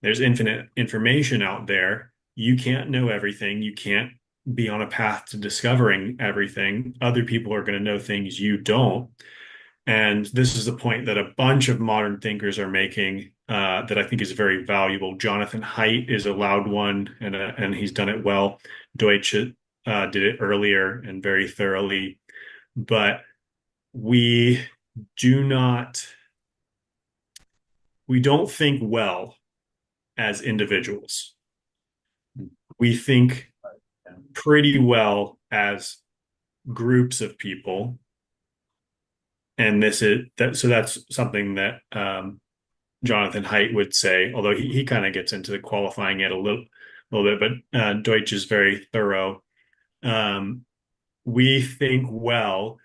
There's infinite information out there. You can't know everything. You can't be on a path to discovering everything. Other people are going to know things you don't. And this is the point that a bunch of modern thinkers are making that I think is very valuable. Jonathan Haidt is a loud one, and he's done it well. Deutsch did it earlier and very thoroughly. But we do not, we don't think well as individuals. We think pretty well as groups of people. And this is that, so that's something that Jonathan Haidt would say, although he kind of gets into the qualifying it a little bit, but Deutsch is very thorough. Um, we think well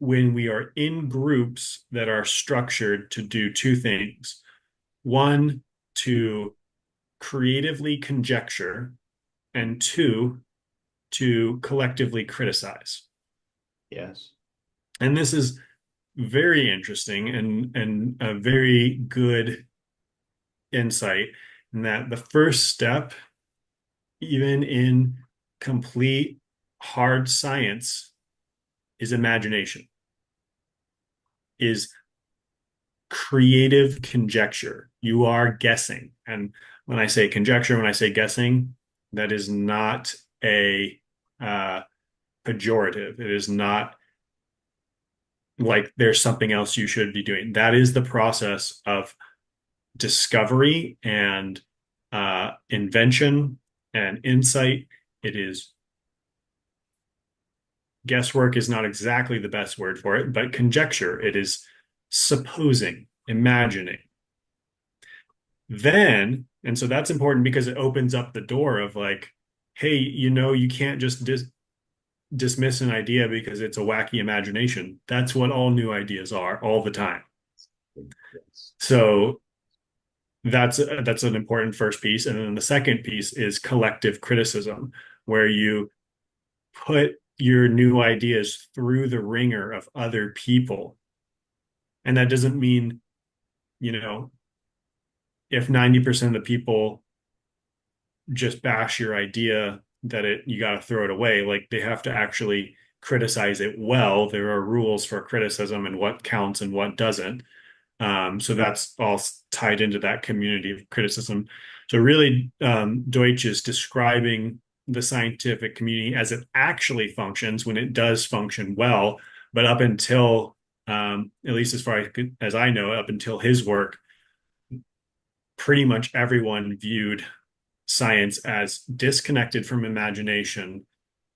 when we are in groups that are structured to do two things. One, to creatively conjecture, and two, to collectively criticize. Yes. And this is very interesting and a very good insight in that the first step, even in complete hard science, is imagination, is creative conjecture. You are guessing. And when I say conjecture, when I say guessing, that is not a uh, pejorative. It is not like there's something else you should be doing. That is the process of discovery and invention and insight. It is guesswork is not exactly the best word for it, but conjecture. It is supposing, imagining. Then, and so that's important because it opens up the door of like, hey, you can't just dismiss an idea because it's a wacky imagination. That's what all new ideas are all the time. Yes. So that's an important first piece. And then the second piece is collective criticism, where you put your new ideas through the ringer of other people. And that doesn't mean, you know, if 90% of the people just bash your idea that you got to throw it away. Like they have to actually criticize it well. There are rules for criticism and what counts and what doesn't. So that's all tied into that community of criticism. So really, Deutsch is describing the scientific community as it actually functions when it does function well. But up until, at least as far as I know, up until his work, pretty much everyone viewed science as disconnected from imagination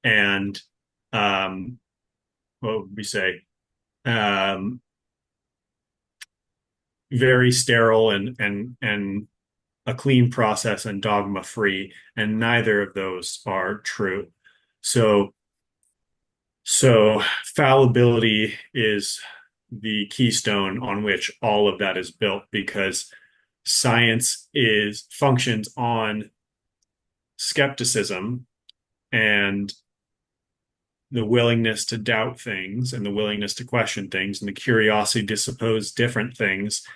and what would we say? Um, very sterile and a clean process and dogma free, and neither of those are true. So so fallibility is the keystone on which all of that is built because science is functions on skepticism and the willingness to doubt things and the willingness to question things and the curiosity to suppose different things